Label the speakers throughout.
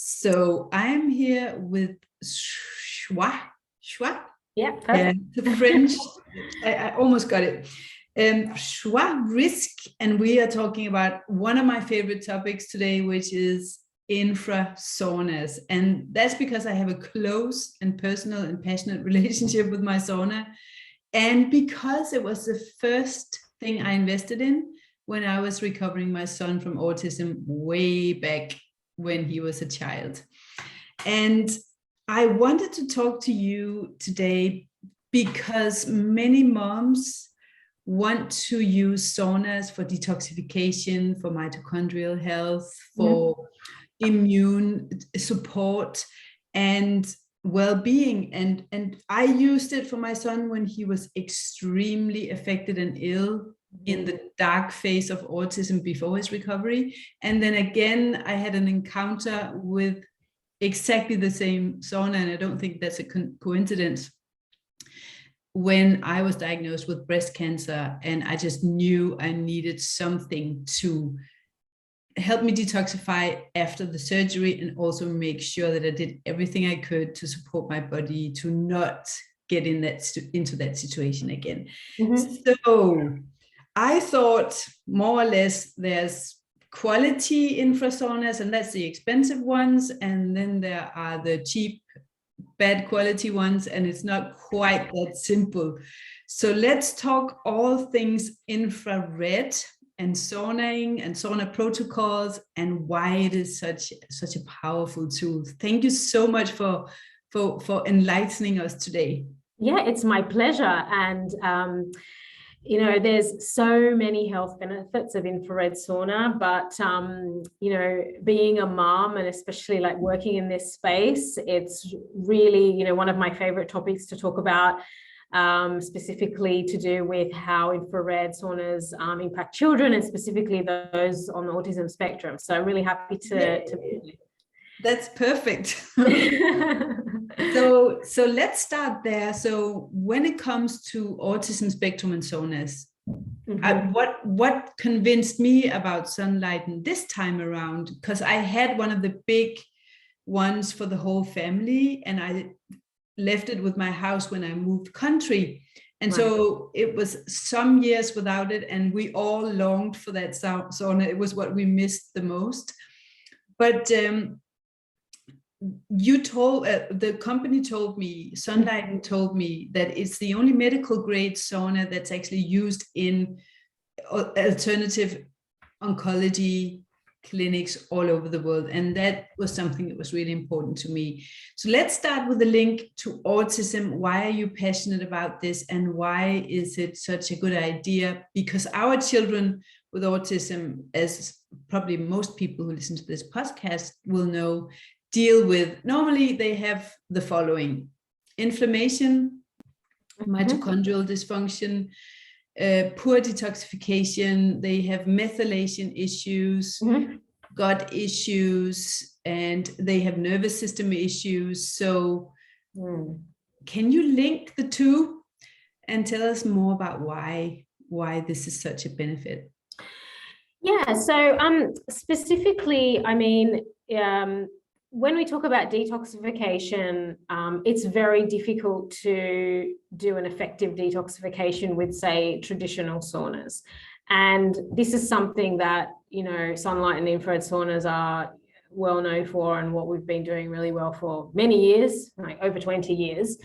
Speaker 1: So I'm here with Joie.
Speaker 2: Yeah, perfect.
Speaker 1: The French. I almost got it. Joie Risk, and we are talking about one of my favorite topics today, which is infra saunas. And that's because I have a close and personal and passionate relationship with my sauna. And because it was the first thing I invested in when I was recovering my son from autism way back when he was a child. And I wanted to talk to you today because many moms want to use saunas for detoxification, for mitochondrial health, for immune support and well-being. And I used it for my son when he was extremely affected and ill in the dark phase of autism before his recovery. And then again, I had an encounter with exactly the same sauna, and I don't think that's a coincidence, when I was diagnosed with breast cancer, and I just knew I needed something to help me detoxify after the surgery and also make sure that I did everything I could to support my body to not get into that situation again. So I thought more or less there's quality infra saunas, and that's the expensive ones, and then there are the cheap bad quality ones, and it's not quite that simple. So let's talk all things infrared and saunaing and sauna protocols and why it is such a powerful tool. Thank you so much for enlightening us today.
Speaker 2: Yeah, it's my pleasure. And you know, there's so many health benefits of infrared sauna, but you know, being a mom and especially like working in this space, it's really, you know, one of my favorite topics to talk about, specifically to do with how infrared saunas impact children, and specifically those on the autism spectrum. So I'm really happy to
Speaker 1: That's perfect. So let's start there. So when it comes to autism spectrum and saunas, what convinced me about Sunlighten this time around, because I had one of the big ones for the whole family, and I left it with my house when I moved country. And so it was some years without it, and we all longed for that sauna. It was what we missed the most. But you told the company told me, Sunlighten told me, that it's the only medical grade sauna that's actually used in alternative oncology clinics all over the world. And that was something that was really important to me. So let's start with the link to autism. Why are you passionate about this, and why is it such a good idea? Because our children with autism, as probably most people who listen to this podcast will know, deal with, normally they have the following: inflammation, mitochondrial dysfunction, poor detoxification, they have methylation issues, gut issues, and they have nervous system issues. So can you link the two and tell us more about why this is such a benefit?
Speaker 2: Yeah, so specifically, I mean, when we talk about detoxification, it's very difficult to do an effective detoxification with, say, traditional saunas. And this is something that, you know, Sunlighten and infrared saunas are well known for, and what we've been doing really well for many years, like over 20 years.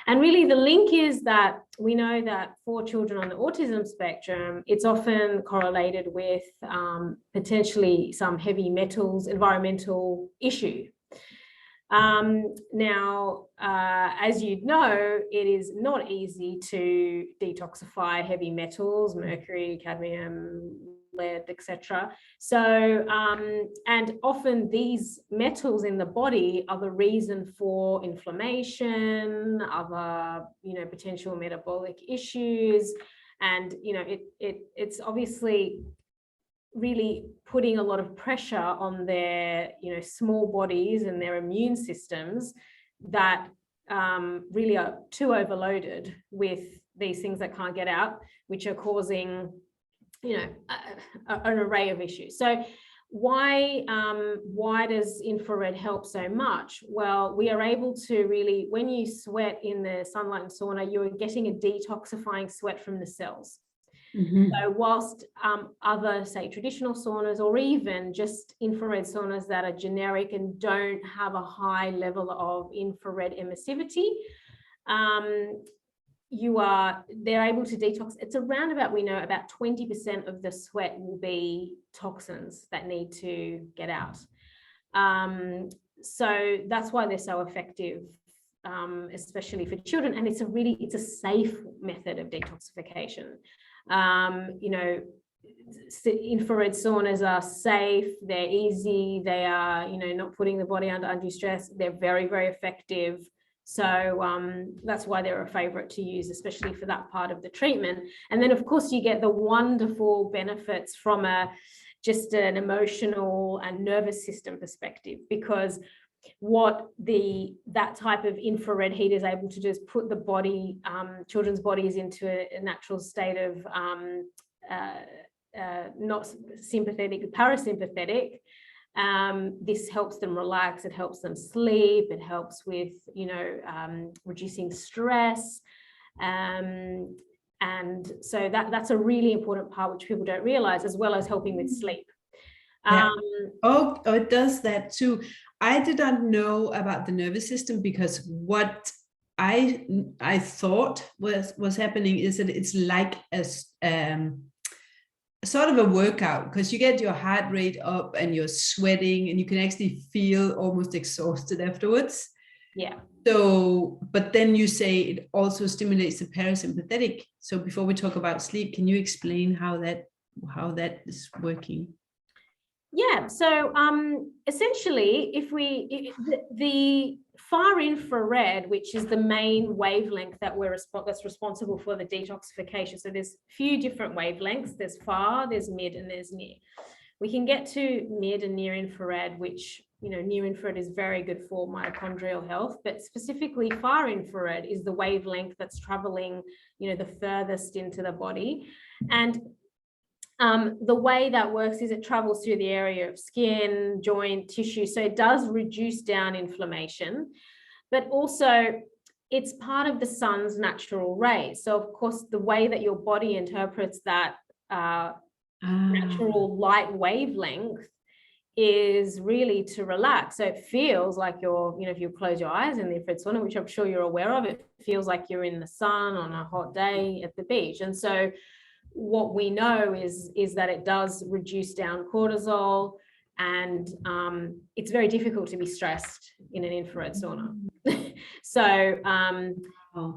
Speaker 2: And really the link is that we know that for children on the autism spectrum, it's often correlated with potentially some heavy metals, environmental issue. Now, as you know, it is not easy to detoxify heavy metals, mercury, cadmium, lead, etc. So, and often these metals in the body are the reason for inflammation, other, you know, potential metabolic issues, and, you know, it's obviously really putting a lot of pressure on their, you know, small bodies and their immune systems that really are too overloaded with these things that can't get out, which are causing, you know, an array of issues. So why does infrared help so much? Well, we are able to really, when you sweat in the Sunlighten sauna, you're getting a detoxifying sweat from the cells. So whilst other, say, traditional saunas, or even just infrared saunas that are generic and don't have a high level of infrared emissivity, they're able to detox. It's around about, we know about 20% of the sweat will be toxins that need to get out. So that's why they're so effective, especially for children. And it's a safe method of detoxification. Infrared saunas are safe, they're easy, they are, not putting the body under undue stress. They're very, very effective. So that's why they're a favorite to use, especially for that part of the treatment. And then, of course, you get the wonderful benefits from just an emotional and nervous system perspective, because what that type of infrared heat is able to do is put the body, children's bodies, into a natural state of not sympathetic, parasympathetic. This helps them relax, it helps them sleep, it helps with, reducing stress. And so that's a really important part, which people don't realize, as well as helping with sleep.
Speaker 1: Yeah. It does that too. I did not know about the nervous system, because what I thought was happening is that it's like a sort of a workout, because you get your heart rate up and you're sweating and you can actually feel almost exhausted afterwards.
Speaker 2: Yeah.
Speaker 1: So, but then you say it also stimulates the parasympathetic. So before we talk about sleep, can you explain how that is working?
Speaker 2: Yeah, so essentially, the far infrared, which is the main wavelength that that's responsible for the detoxification. So there's a few different wavelengths. There's far, there's mid, and there's near. We can get to mid and near infrared, which, near infrared is very good for mitochondrial health, but specifically far infrared is the wavelength that's traveling, the furthest into the body. And the way that works is it travels through the area of skin, joint, tissue. So it does reduce down inflammation, but also it's part of the sun's natural rays. So of course, the way that your body interprets that natural light wavelength is really to relax. So it feels like you're, if you close your eyes in the infrared sauna, which I'm sure you're aware of, it feels like you're in the sun on a hot day at the beach. And so what we know is that it does reduce down cortisol, and it's very difficult to be stressed in an infrared sauna. So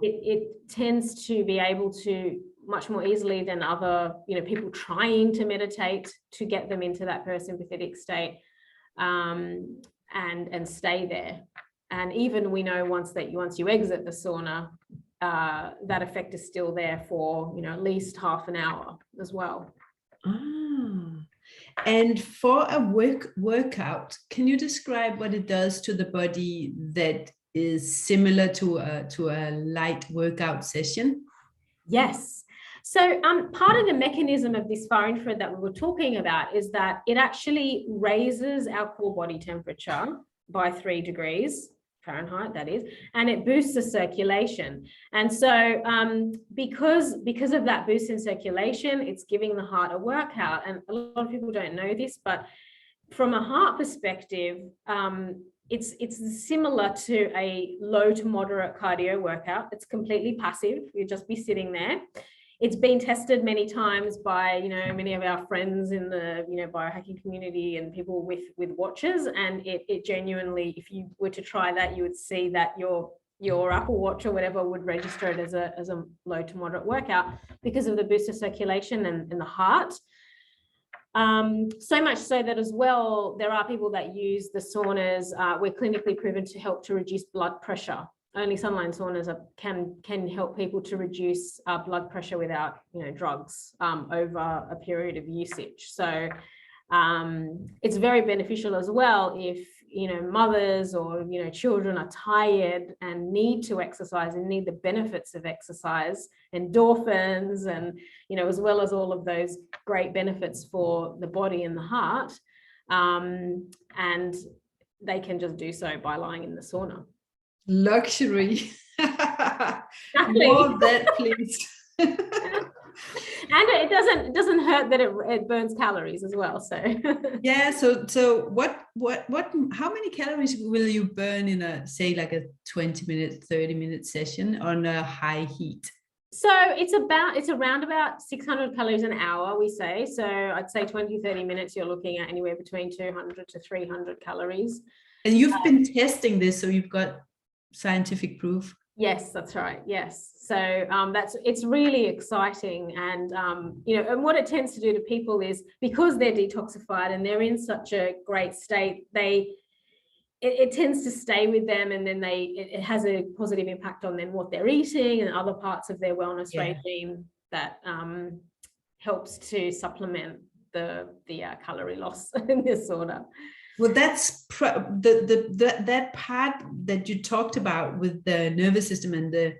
Speaker 2: it tends to be able to much more easily than other, people trying to meditate, to get them into that parasympathetic state and stay there. And even we know once you exit the sauna, that effect is still there for, at least half an hour as well.
Speaker 1: And for a workout, can you describe what it does to the body that is similar to a light workout session?
Speaker 2: Yes. So part of the mechanism of this far infrared that we were talking about is that it actually raises our core body temperature by 3 degrees Fahrenheit, that is, and it boosts the circulation. And so because of that boost in circulation, it's giving the heart a workout. And a lot of people don't know this, but from a heart perspective, it's similar to a low to moderate cardio workout. It's completely passive. You'll just be sitting there. It's been tested many times by, many of our friends in the, biohacking community and people with watches. And it genuinely, if you were to try that, you would see that your Apple Watch or whatever would register it as a low to moderate workout because of the boost of circulation and the heart. So much so that as well, there are people that use the saunas, we're clinically proven to help to reduce blood pressure. Only Sunlighten saunas can help people to reduce blood pressure without, drugs over a period of usage. So it's very beneficial as well if, mothers or, children are tired and need to exercise and need the benefits of exercise, endorphins, and, as well as all of those great benefits for the body and the heart. and they can just do so by lying in the sauna.
Speaker 1: Luxury.
Speaker 2: Exactly.
Speaker 1: More of that, please.
Speaker 2: And it doesn't hurt that it burns calories as well. So
Speaker 1: yeah. So what how many calories will you burn in a, say, like a 20-minute, 30-minute session on a high heat?
Speaker 2: So it's around about 600 calories an hour, we say. So I'd say 20-30 minutes, you're looking at anywhere between 200 to 300 calories.
Speaker 1: And you've been testing this, so you've got scientific proof.
Speaker 2: Yes, that's right. Yes. So it's really exciting. And, and what it tends to do to people is, because they're detoxified and they're in such a great state, it tends to stay with them, and then it has a positive impact on them, what they're eating and other parts of their wellness regime that helps to supplement the calorie loss in this disorder.
Speaker 1: Well, that's that part that you talked about with the nervous system and the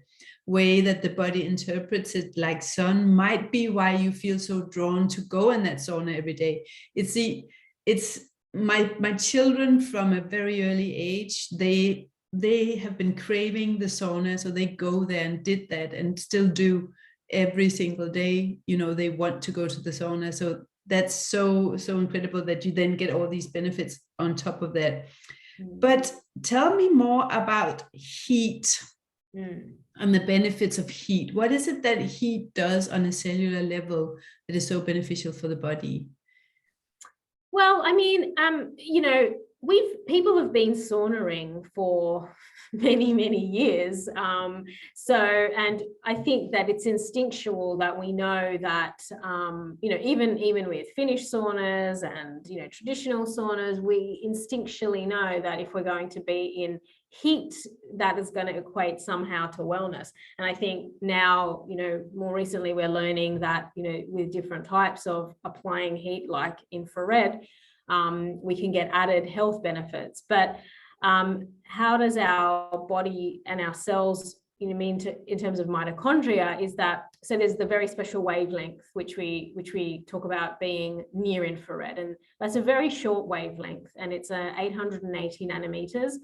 Speaker 1: way that the body interprets it, like sun, might be why you feel so drawn to go in that sauna every day. It's my children from a very early age, they have been craving the sauna, so they go there and did that and still do every single day. They want to go to the sauna. So that's so incredible that you then get all these benefits on top of that. But tell me more about heat and the benefits of heat. What is it that heat does on a cellular level that is so beneficial for the body?
Speaker 2: Well, I mean, people have been saunaing for many years. And I think that it's instinctual that we know that, even with Finnish saunas and, traditional saunas, we instinctually know that if we're going to be in heat, that is going to equate somehow to wellness. And I think now, more recently, we're learning that, with different types of applying heat, like infrared, we can get added health benefits. But how does our body and our cells, in terms of mitochondria, is that, so there's the very special wavelength which we talk about being near infrared, and that's a very short wavelength, and it's 880 nanometers.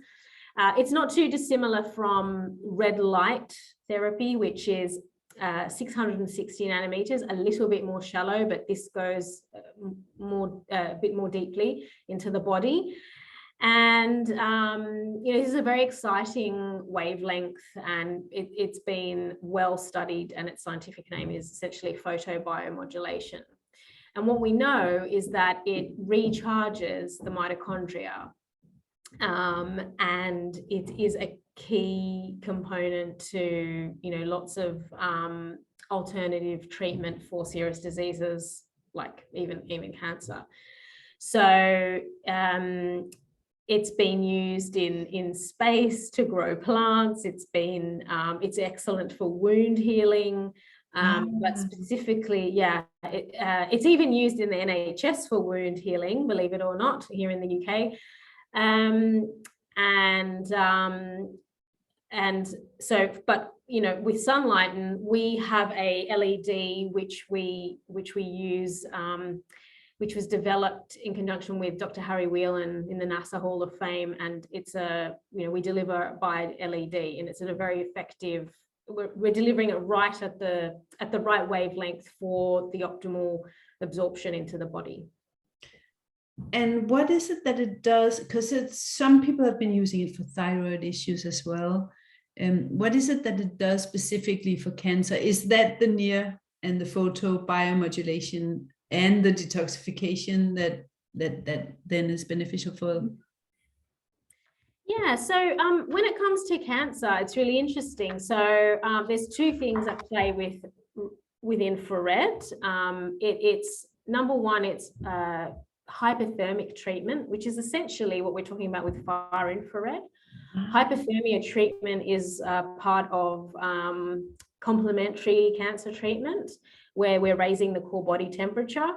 Speaker 2: It's not too dissimilar from red light therapy, which is 660 nanometers, a little bit more shallow, but this goes a bit more deeply into the body. And this is a very exciting wavelength, and it's been well studied, and its scientific name is essentially photobiomodulation. And what we know is that it recharges the mitochondria, and it is a key component to lots of alternative treatment for serious diseases, like even cancer. So it's been used in space to grow plants. It's excellent for wound healing, but specifically, it's even used in the NHS for wound healing, believe it or not, here in the UK. But with Sunlighten, we have a LED which we use, which was developed in conjunction with Dr. Harry Whelan in the NASA Hall of Fame, and it's we deliver by LED, and it's at a very effective. We're delivering it right at the right wavelength for the optimal absorption into the body.
Speaker 1: And what is it that it does? Because some people have been using it for thyroid issues as well. What is it that it does specifically for cancer? Is that the near and the photobiomodulation and the detoxification that then is beneficial for?
Speaker 2: Yeah, so when it comes to cancer, it's really interesting. So there's two things at play with infrared. It's number one, it's hypothermic treatment, which is essentially what we're talking about with far infrared. Hypothermia treatment is part of complementary cancer treatment, where we're raising the core body temperature.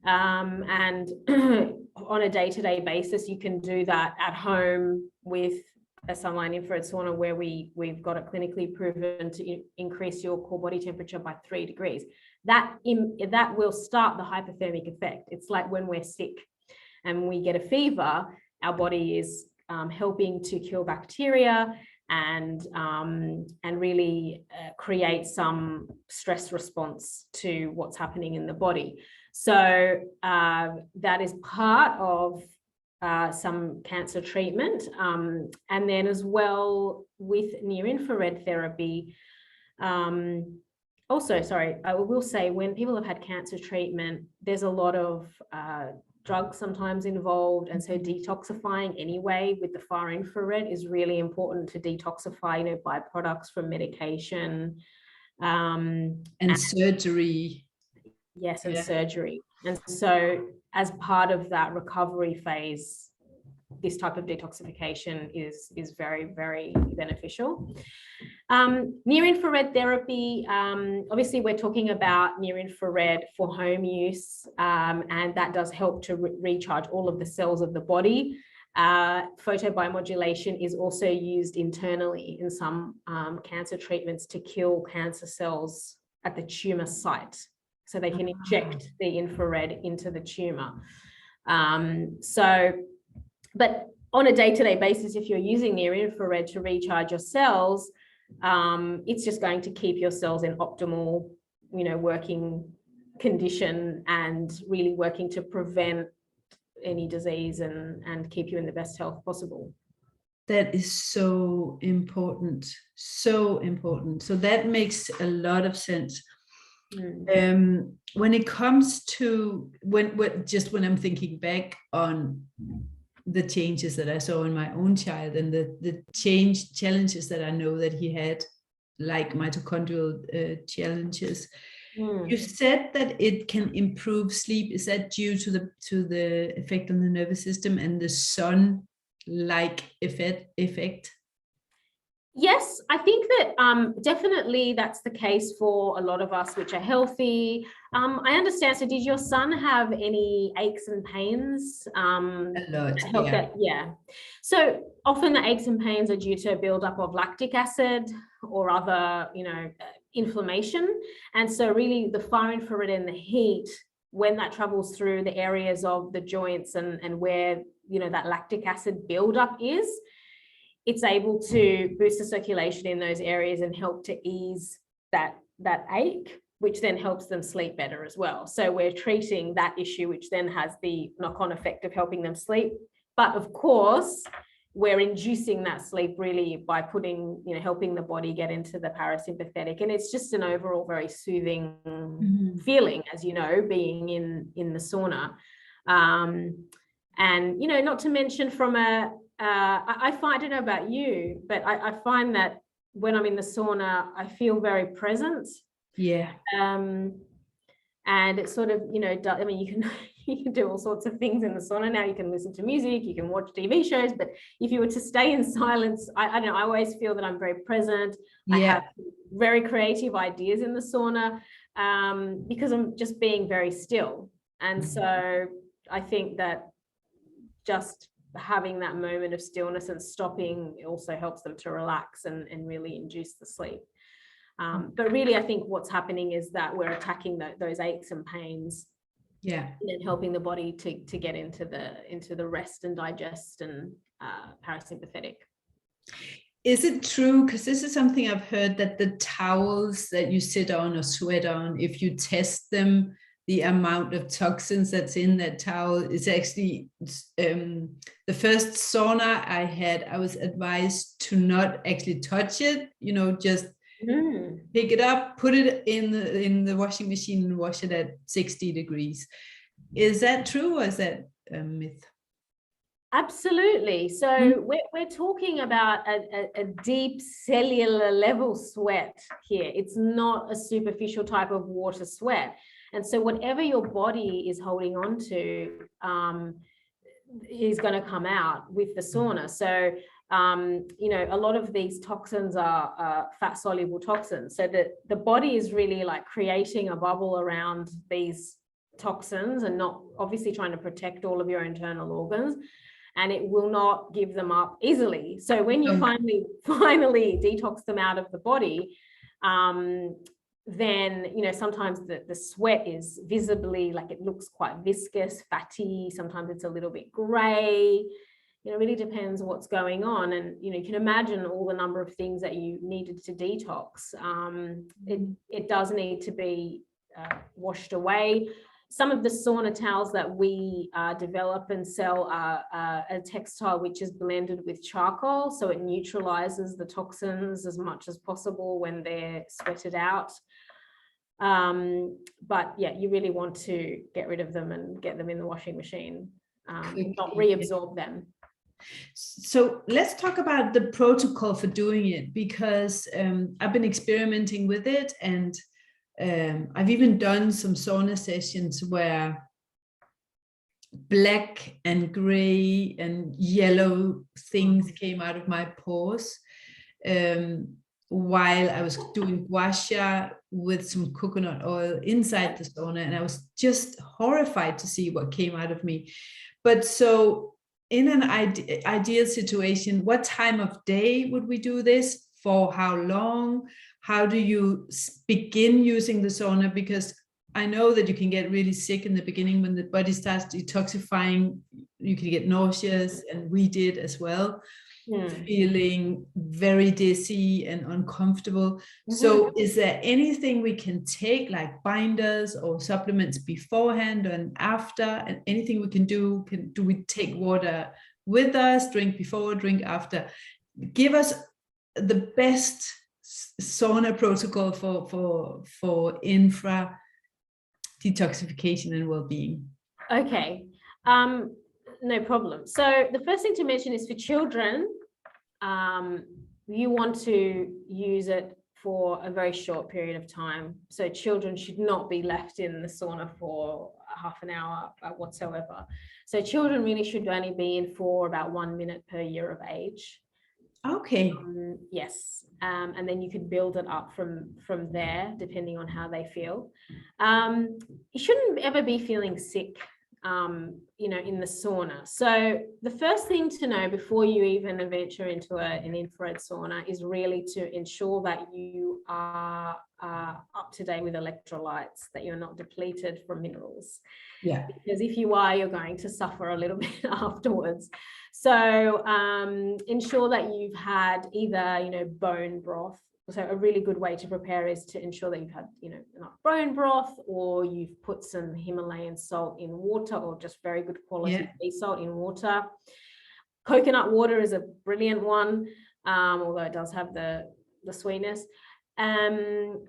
Speaker 2: And on a day-to-day basis, you can do that at home with a Sunlighten infrared sauna, where we've got it clinically proven to increase your core body temperature by 3 degrees. That will start the hypothermic effect. It's like when we're sick. And when we get a fever, our body is helping to kill bacteria and really create some stress response to what's happening in the body. So that is part of some cancer treatment. And then as well with near-infrared therapy, also, sorry, I will say when people have had cancer treatment, there's a lot of drugs sometimes involved. And so detoxifying anyway with the far infrared is really important to detoxify, byproducts from medication.
Speaker 1: And surgery.
Speaker 2: Yes, and surgery. And so as part of that recovery phase, this type of detoxification is very, very beneficial. Near-infrared therapy, obviously we're talking about near-infrared for home use, and that does help to recharge all of the cells of the body. Photobiomodulation is also used internally in some cancer treatments to kill cancer cells at the tumor site. So they can inject the infrared into the tumor. But on a day-to-day basis, if you're using near-infrared to recharge your cells, it's just going to keep your cells in optimal, working condition and really working to prevent any disease and keep you in the best health possible.
Speaker 1: That is so important, so important. So that makes a lot of sense. When it comes to when I'm thinking back on the changes that I saw in my own child and the challenges that I know that he had, like mitochondrial challenges. You said that it can improve sleep. Is that due to the effect on the nervous system and the sun-like effect?
Speaker 2: Yes, I think that definitely that's the case for a lot of us which are healthy. I understand. So did your son have any aches and pains?
Speaker 1: A lot,
Speaker 2: yeah. So often the aches and pains are due to a buildup of lactic acid or other, inflammation. And so really the far infrared and the heat, when that travels through the areas of the joints and where, that lactic acid buildup is, it's able to boost the circulation in those areas and help to ease that ache, which then helps them sleep better as well. So we're treating that issue, which then has the knock-on effect of helping them sleep. But of course, we're inducing that sleep really by putting, helping the body get into the parasympathetic. And it's just an overall very soothing feeling, as being in the sauna. And, not to mention from I find, I don't know about you, but I find that when I'm in the sauna, I feel very present.
Speaker 1: Yeah.
Speaker 2: And it's sort of, you can do all sorts of things in the sauna now. You can listen to music, you can watch TV shows, but if you were to stay in silence, I don't know, I always feel that I'm very present. Yeah. I have very creative ideas in the sauna because I'm just being very still. And so I think that just having that moment of stillness and stopping also helps them to relax and really induce the sleep. But really, I think what's happening is that we're attacking those aches and pains, and then helping the body to get into the rest and digest and parasympathetic.
Speaker 1: Is it true? Because this is something I've heard, that the towels that you sit on or sweat on, if you test them, the amount of toxins that's in that towel is actually, the first sauna I had, I was advised to not actually touch it, just pick it up, put it in the washing machine and wash it at 60 degrees. Is that true, or is that a myth? Absolutely.
Speaker 2: So we're talking about a deep cellular level sweat here. It's not a superficial type of water sweat. And so whatever your body is holding on to is going to come out with the sauna. So, a lot of these toxins are fat soluble toxins. So that the body is really like creating a bubble around these toxins and not obviously trying to protect all of your internal organs. And it will not give them up easily. So when you finally detox them out of the body, then, you know, sometimes the sweat is visibly, like it looks quite viscous, fatty. Sometimes it's a little bit gray. You know, it really depends what's going on. And, you know, you can imagine all the number of things that you needed to detox. It does need to be washed away. Some of the sauna towels that we develop and sell are a textile which is blended with charcoal, so it neutralizes the toxins as much as possible when they're sweated out. But yeah, you really want to get rid of them and get them in the washing machine, not reabsorb them.
Speaker 1: So let's talk about the protocol for doing it, because I've been experimenting with it, and I've even done some sauna sessions where black and gray and yellow things came out of my pores while I was doing gua sha with some coconut oil inside the sauna, and I was just horrified to see what came out of me. But so in an ideal situation, what time of day would we do this? For how long? How do you begin using the sauna? Because I know that you can get really sick in the beginning when the body starts detoxifying. You can get nauseous, and we did as well, feeling very dizzy and uncomfortable. So is there anything we can take, like binders or supplements beforehand and after, and anything we can do? Do we take water with us, drink before, drink after? Give us the best sauna protocol for infra detoxification and well-being.
Speaker 2: Okay, no problem. So the first thing to mention is for children, you want to use it for a very short period of time. So children should not be left in the sauna for half an hour whatsoever. So children really should only be in for about 1 minute per year of age.
Speaker 1: Okay.
Speaker 2: Yes, and then you could build it up from there, depending on how they feel. You shouldn't ever be feeling sick, you know, in the sauna. So the first thing to know before you even venture into an infrared sauna is really to ensure that you are up to date with electrolytes, that you're not depleted from minerals.
Speaker 1: Yeah.
Speaker 2: Because if you are, you're going to suffer a little bit afterwards. So ensure that you've had either, you know, bone broth. So a really good way to prepare is to ensure that you've had, you know, enough bone broth, or you've put some Himalayan salt in water, or just very good quality sea salt in water. Coconut water is a brilliant one, although it does have the sweetness. And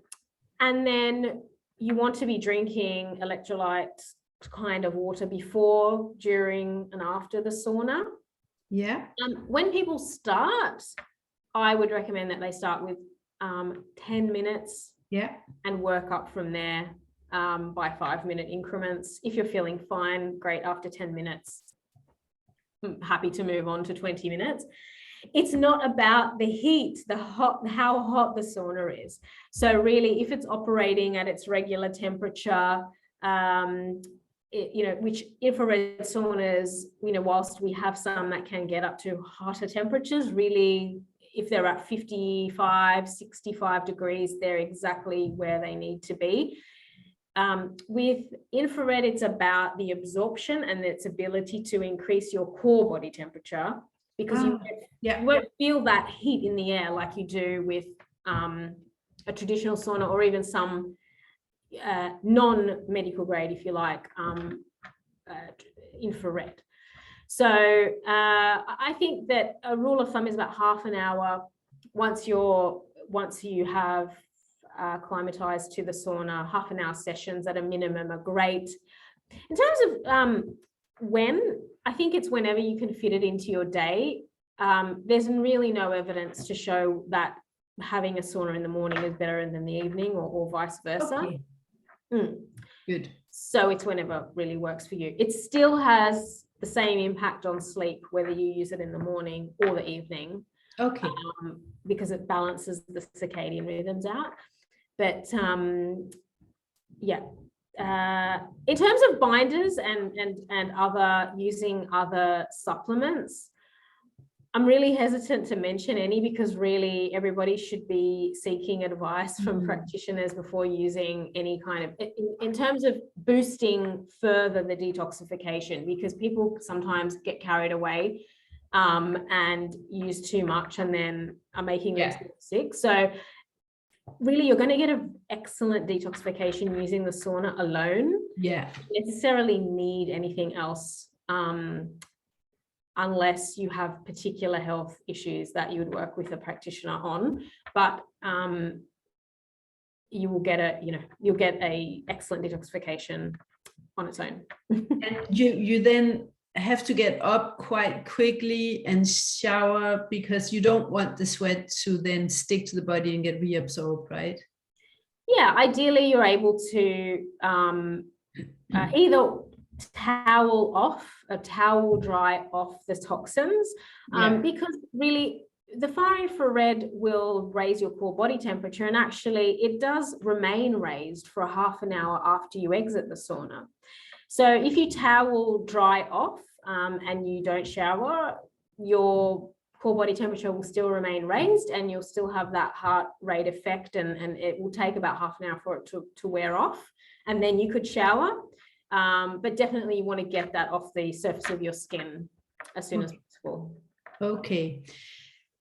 Speaker 2: then you want to be drinking electrolyte kind of water before, during, and after the sauna.
Speaker 1: Yeah.
Speaker 2: When people start, I would recommend that they start with 10 minutes and work up from there by 5-minute increments. If you're feeling fine, great. After 10 minutes, I'm happy to move on to 20 minutes. It's not about the heat, how hot the sauna is. So really, if it's operating at its regular temperature, you know, which infrared saunas, you know, whilst we have some that can get up to hotter temperatures, really, if they're at 55, 65 degrees, they're exactly where they need to be. With infrared, it's about the absorption and its ability to increase your core body temperature, because you won't feel that heat in the air like you do with a traditional sauna, or even some non-medical grade, if you like, infrared. So I think that a rule of thumb is about half an hour once you have acclimatized to the sauna. Half an hour sessions at a minimum are great. In terms of when, I think it's whenever you can fit it into your day. There's really no evidence to show that having a sauna in the morning is better than the evening, or vice versa. Okay.
Speaker 1: Good.
Speaker 2: So it's whenever really works for you. It still has the same impact on sleep, whether you use it in the morning or the evening. Okay. Because it balances the circadian rhythms out. But yeah. In terms of binders and other using other supplements, I'm really hesitant to mention any, because really everybody should be seeking advice from practitioners before using any kind of, in terms of boosting further the detoxification, because people sometimes get carried away and use too much and then are making themselves sick. So really, you're going to get an excellent detoxification using the sauna alone.
Speaker 1: Yeah.
Speaker 2: You don't necessarily need anything else unless you have particular health issues that you would work with a practitioner on. But you will get you'll get a excellent detoxification on its own.
Speaker 1: And you then have to get up quite quickly and shower, because you don't want the sweat to then stick to the body and get reabsorbed, right?
Speaker 2: Yeah, ideally you're able to either towel dry off the toxins, because really the far infrared will raise your core body temperature, and actually it does remain raised for a half an hour after you exit the sauna. So if you towel dry off and you don't shower, your core body temperature will still remain raised, and you'll still have that heart rate effect, and it will take about half an hour for it to wear off, and then you could shower. But definitely you want to get that off the surface of your skin as soon as possible.
Speaker 1: Okay.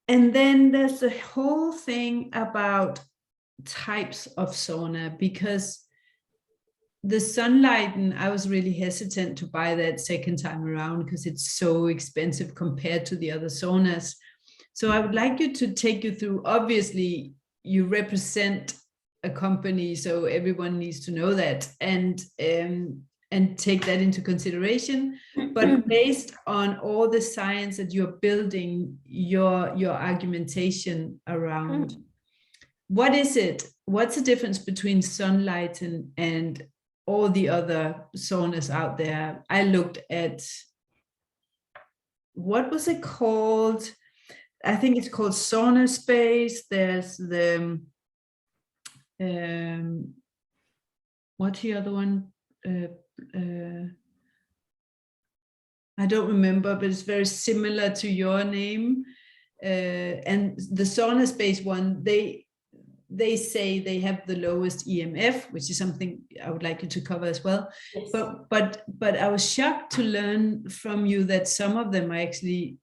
Speaker 1: And then there's the whole thing about types of sauna, because the Sunlighten, I was really hesitant to buy that second time around because it's so expensive compared to the other saunas. So I would like you to take you through, obviously you represent a company, so everyone needs to know that, and take that into consideration. But based on all the science that you're building your argumentation around, what is it? What's the difference between Sunlighten and all the other saunas out there? I looked at, what was it called? I think it's called Sauna Space. There's the, what's the other one? I don't remember, but it's very similar to your name. And the Sauna Space one, they say they have the lowest EMF, which is something I would like you to cover as well. Yes. But I was shocked to learn from you that some of them are actually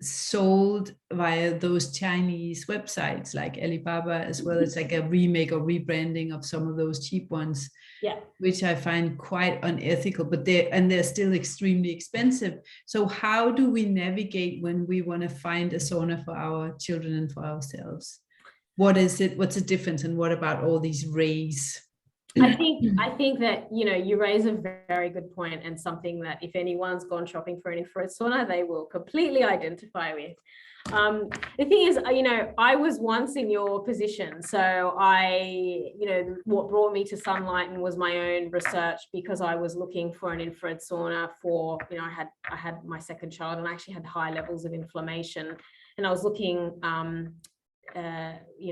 Speaker 1: sold via those Chinese websites like Alibaba, as well as like a remake or rebranding of some of those cheap ones, which I find quite unethical, but they're still extremely expensive. So how do we navigate when we want to find a sauna for our children and for ourselves? What is it? What's the difference? And what about all these rays?
Speaker 2: I think that, you raise a very good point, and something that if anyone's gone shopping for an infrared sauna, they will completely identify with. The thing is, I was once in your position. So what brought me to Sunlighten was my own research, because I was looking for an infrared sauna for, I had my second child, and I actually had high levels of inflammation, and I was looking,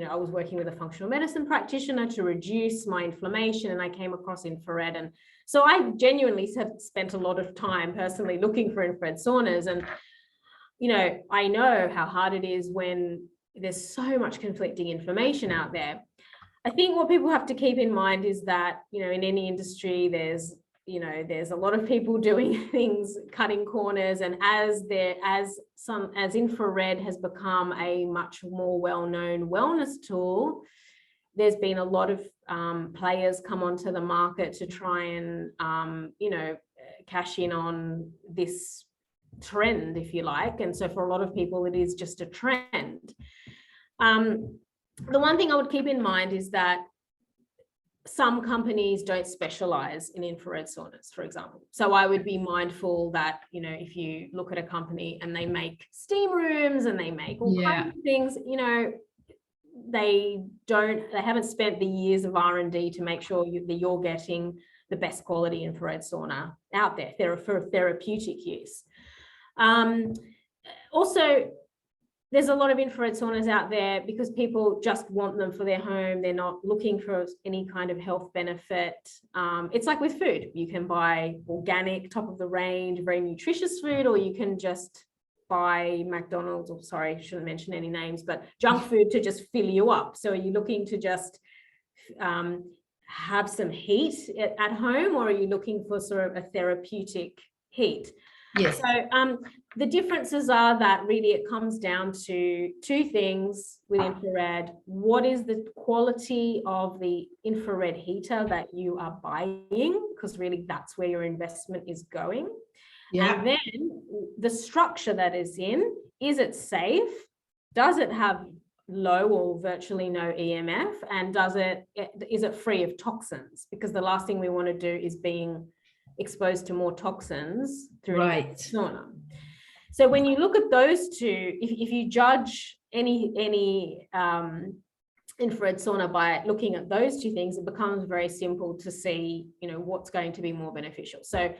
Speaker 2: I was working with a functional medicine practitioner to reduce my inflammation, and I came across infrared. And so I genuinely have spent a lot of time personally looking for infrared saunas. And, I know how hard it is when there's so much conflicting information out there. I think what people have to keep in mind is that, in any industry, there's a lot of people doing things, cutting corners, and as infrared has become a much more well-known wellness tool, there's been a lot of players come onto the market to try and cash in on this trend, if you like. And so for a lot of people, it is just a trend. The one thing I would keep in mind is that some companies don't specialize in infrared saunas, for example. So I would be mindful that, if you look at a company and they make steam rooms and they make all kinds of things, they haven't spent the years of R&D to make sure that you're getting the best quality infrared sauna out there for therapeutic use. Also, there's a lot of infrared saunas out there because people just want them for their home. They're not looking for any kind of health benefit. It's like with food. You can buy organic, top of the range, very nutritious food, or you can just buy McDonald's, or sorry, shouldn't mention any names, but junk food to just fill you up? So are you looking to just have some heat at home, or are you looking for sort of a therapeutic heat?
Speaker 1: Yes.
Speaker 2: So the differences are that really it comes down to two things with infrared. What is the quality of the infrared heater that you are buying? Because really that's where your investment is going. Yeah. And then the structure that is in, is it safe? Does it have low or virtually no EMF? And is it free of toxins? Because the last thing we want to do is being exposed to more toxins through sauna. So when you look at those two, if you judge any infrared sauna by looking at those two things, it becomes very simple to see, you know, what's going to be more beneficial. So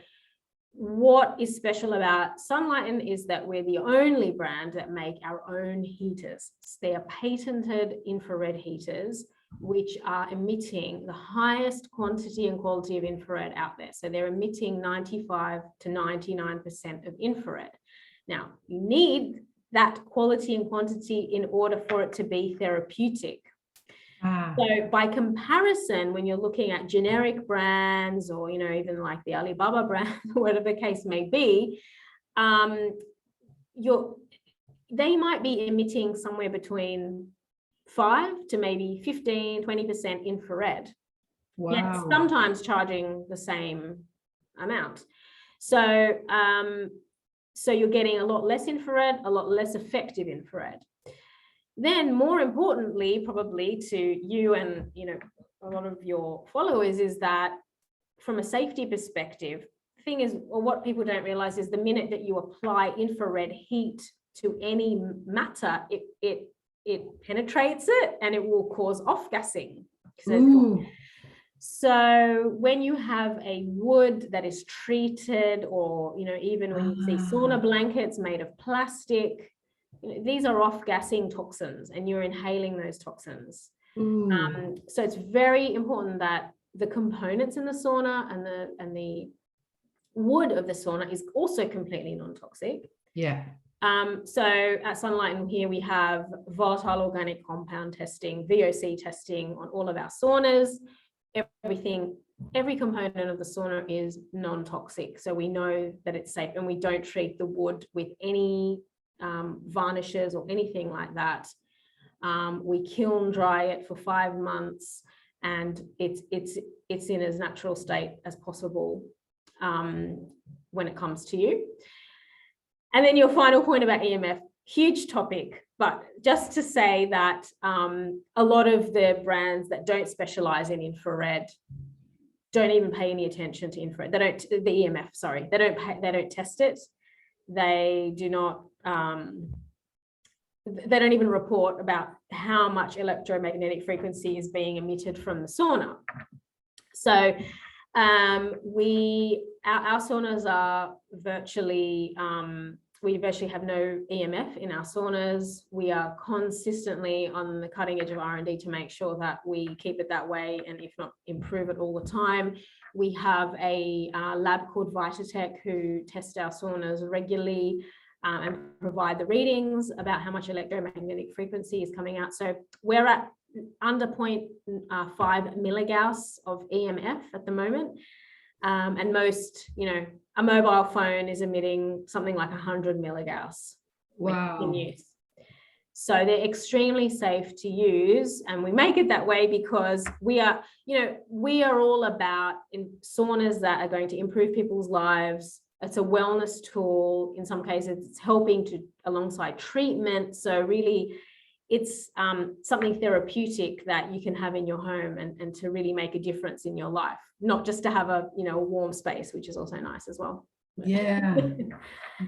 Speaker 2: what is special about Sunlighten is that we're the only brand that make our own heaters. They are patented infrared heaters, which are emitting the highest quantity and quality of infrared out there. So they're emitting 95 to 99% of infrared. Now, you need that quality and quantity in order for it to be therapeutic. So by comparison, when you're looking at generic brands, or, you know, even like the Alibaba brand, whatever the case may be, they might be emitting somewhere between 5 to maybe 15, 20% infrared. Wow. Yet sometimes charging the same amount. So, so you're getting a lot less infrared, a lot less effective infrared. Then more importantly, probably to you and, you know, a lot of your followers, is that from a safety perspective, the thing is, or what people don't realize is the minute that you apply infrared heat to any matter, it penetrates it and it will cause off-gassing. So when you have a wood that is treated, or, you know, even when you see sauna blankets made of plastic, you know, these are off-gassing toxins and you're inhaling those toxins. So it's very important that the components in the sauna and the wood of the sauna is also completely non-toxic. Yeah. So at Sunlighten here we have volatile organic compound testing, VOC testing on all of our saunas. Every component of the sauna is non-toxic, so we know that it's safe, and we don't treat the wood with any varnishes or anything like that. We kiln dry it for 5 months, and it's in as natural state as possible when it comes to you. And then your final point about EMF, huge topic, but just to say that a lot of the brands that don't specialize in infrared don't even pay any attention to infrared. They don't, the EMF, sorry, they don't test it. They do not, they don't even report about how much electromagnetic frequency is being emitted from the sauna. So our saunas are virtually, we virtually have no EMF in our saunas. We are consistently on the cutting edge of R&D to make sure that we keep it that way, and if not, improve it all the time. We have a lab called Vitatech who test our saunas regularly and provide the readings about how much electromagnetic frequency is coming out. So we're at under 0.5 milligauss of EMF at the moment. And most, you know, a mobile phone is emitting something like 100 milligauss. Wow. In use. So they're extremely safe to use, and we make it that way because we are, you know, we are all about saunas that are going to improve people's lives. It's a wellness tool. In some cases, it's helping to alongside treatment. So really, it's something therapeutic that you can have in your home and to really make a difference in your life, not just to have a, you know, a warm space, which is also nice as well. Yeah,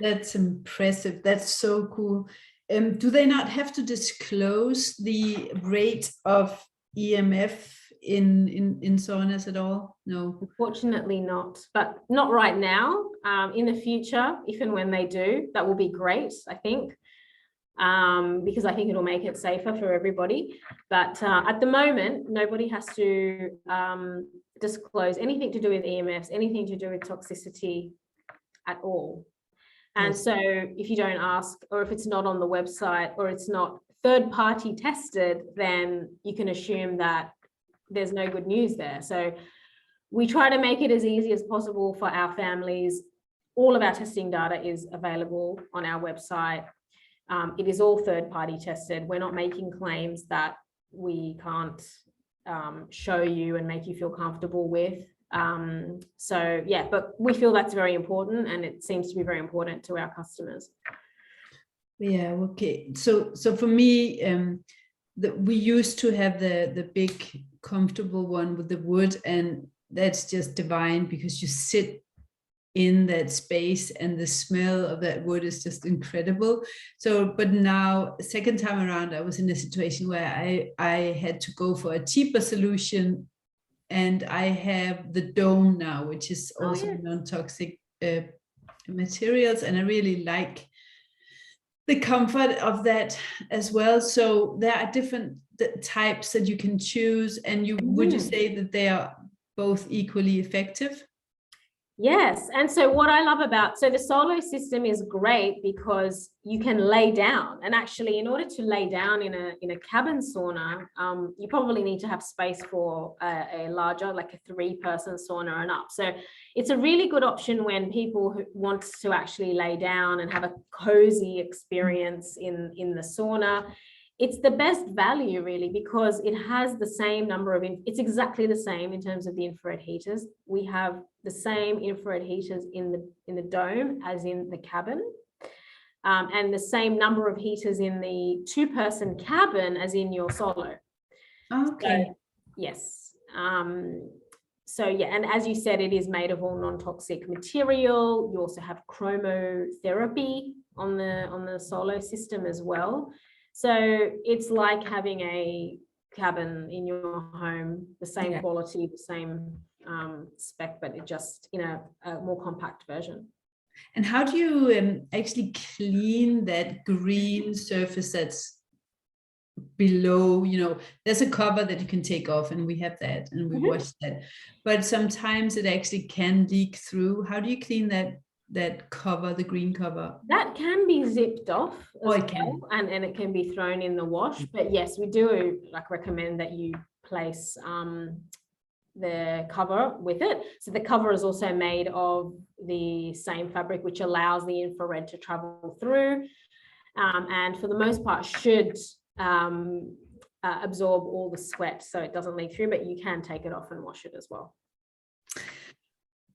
Speaker 1: that's impressive. That's so cool. Do they not have to disclose the rate of EMF in saunas at all? No,
Speaker 2: unfortunately not, but not right now. In the future, if and when they do, that will be great, I think. Because I think it'll make it safer for everybody. But at the moment, nobody has to disclose anything to do with EMFs, anything to do with toxicity at all. And
Speaker 1: Yes.
Speaker 2: so if you don't ask, or if it's not on the website, or it's not third-party tested, then you can assume that there's no good news there. So we try to make it as easy as possible for our families. All of our testing data is available on our website. It is all third-party tested. We're not making claims that we can't show you and make you feel comfortable with. So yeah, but we feel that's very important, and it seems to be very important to our customers.
Speaker 1: Yeah, okay. So for me, we used to have the big comfortable one with the wood, and that's just divine because you sit in that space and the smell of that wood is just incredible. So, but now, second time around, I was in a situation where I had to go for a cheaper solution, and I have the dome now, which is also non-toxic materials, and I really like the comfort of that as well. So there are different types that you can choose, and would you say that they are both equally effective?
Speaker 2: Yes. And so what I love about, so the solo system is great because you can lay down, and actually in order to lay down in a cabin sauna, you probably need to have space for a larger, like a 3-person sauna and up. So it's a really good option when people who want to actually lay down and have a cozy experience in the sauna. It's the best value really because it has the same number of, it's exactly the same in terms of the infrared heaters. We have the same infrared heaters in the dome as in the cabin, and the same number of heaters in the 2-person cabin as in your solo.
Speaker 1: Okay.
Speaker 2: So, yes. So yeah, and as you said, it is made of all non-toxic material. You also have chromotherapy on the solo system as well. So it's like having a cabin in your home, the same quality, the same spec, but it just in a more compact version.
Speaker 1: And how do you actually clean that green surface that's below? There's a cover that you can take off, and we have that, and we wash that. But sometimes it actually can leak through. How do you clean that cover, the green cover?
Speaker 2: That can be zipped off as
Speaker 1: it can.
Speaker 2: well, and it can be thrown in the wash. But yes, we do recommend that you place the cover with it. So the cover is also made of the same fabric, which allows the infrared to travel through, and for the most part should absorb all the sweat so it doesn't leak through, but you can take it off and wash it as well.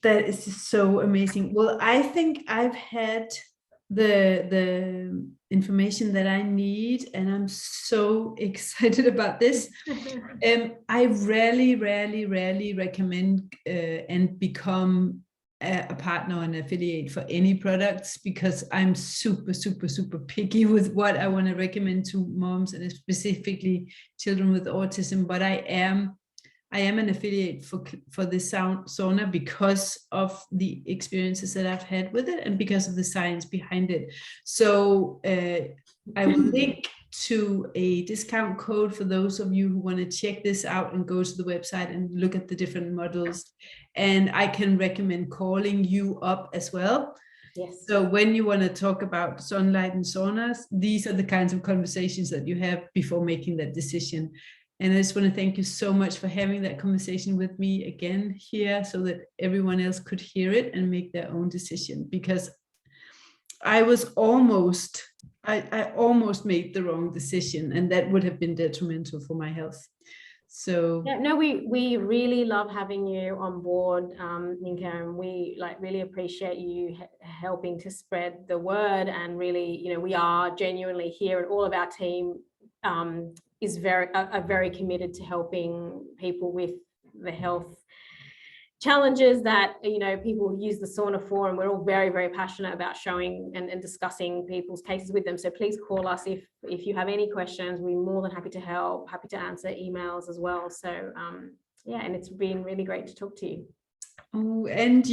Speaker 1: That is just so amazing. Well, I think I've had the information that I need, and I'm so excited about this. I rarely recommend and become a partner or an affiliate for any products because I'm super picky with what I want to recommend to moms and specifically children with autism. But I am an affiliate for the sauna because of the experiences that I've had with it and because of the science behind it. So I will link to a discount code for those of you who want to check this out and go to the website and look at the different models. And I can recommend calling you up as well.
Speaker 2: Yes.
Speaker 1: So when you want to talk about Sunlighten saunas, these are the kinds of conversations that you have before making that decision. And I just want to thank you so much for having that conversation with me again here so that everyone else could hear it and make their own decision, because I almost made the wrong decision, and that would have been detrimental for my health. So
Speaker 2: yeah, no, we really love having you on board, Ninka, and we really appreciate you helping to spread the word. And really, we are genuinely here, and all of our team is very committed to helping people with the health challenges that people use the sauna for, and we're all very passionate about showing and discussing people's cases with them. So please call us if you have any questions. We're more than happy to help, happy to answer emails as well. So yeah, and it's been really great to talk to you.
Speaker 1: Oh, and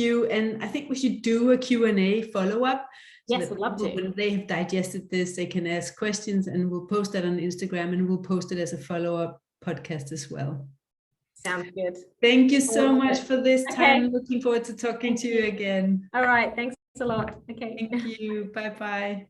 Speaker 1: I think we should do a Q&A follow-up.
Speaker 2: Yes, we'd love to.
Speaker 1: When they have digested this, they can ask questions, and we'll post that on Instagram, and we'll post it as a follow-up podcast as well.
Speaker 2: Sounds good.
Speaker 1: Thank you so much for this time.
Speaker 2: Okay.
Speaker 1: Looking forward to talking to you again.
Speaker 2: All right. Thanks. a lot. Okay.
Speaker 1: Thank you. Bye-bye.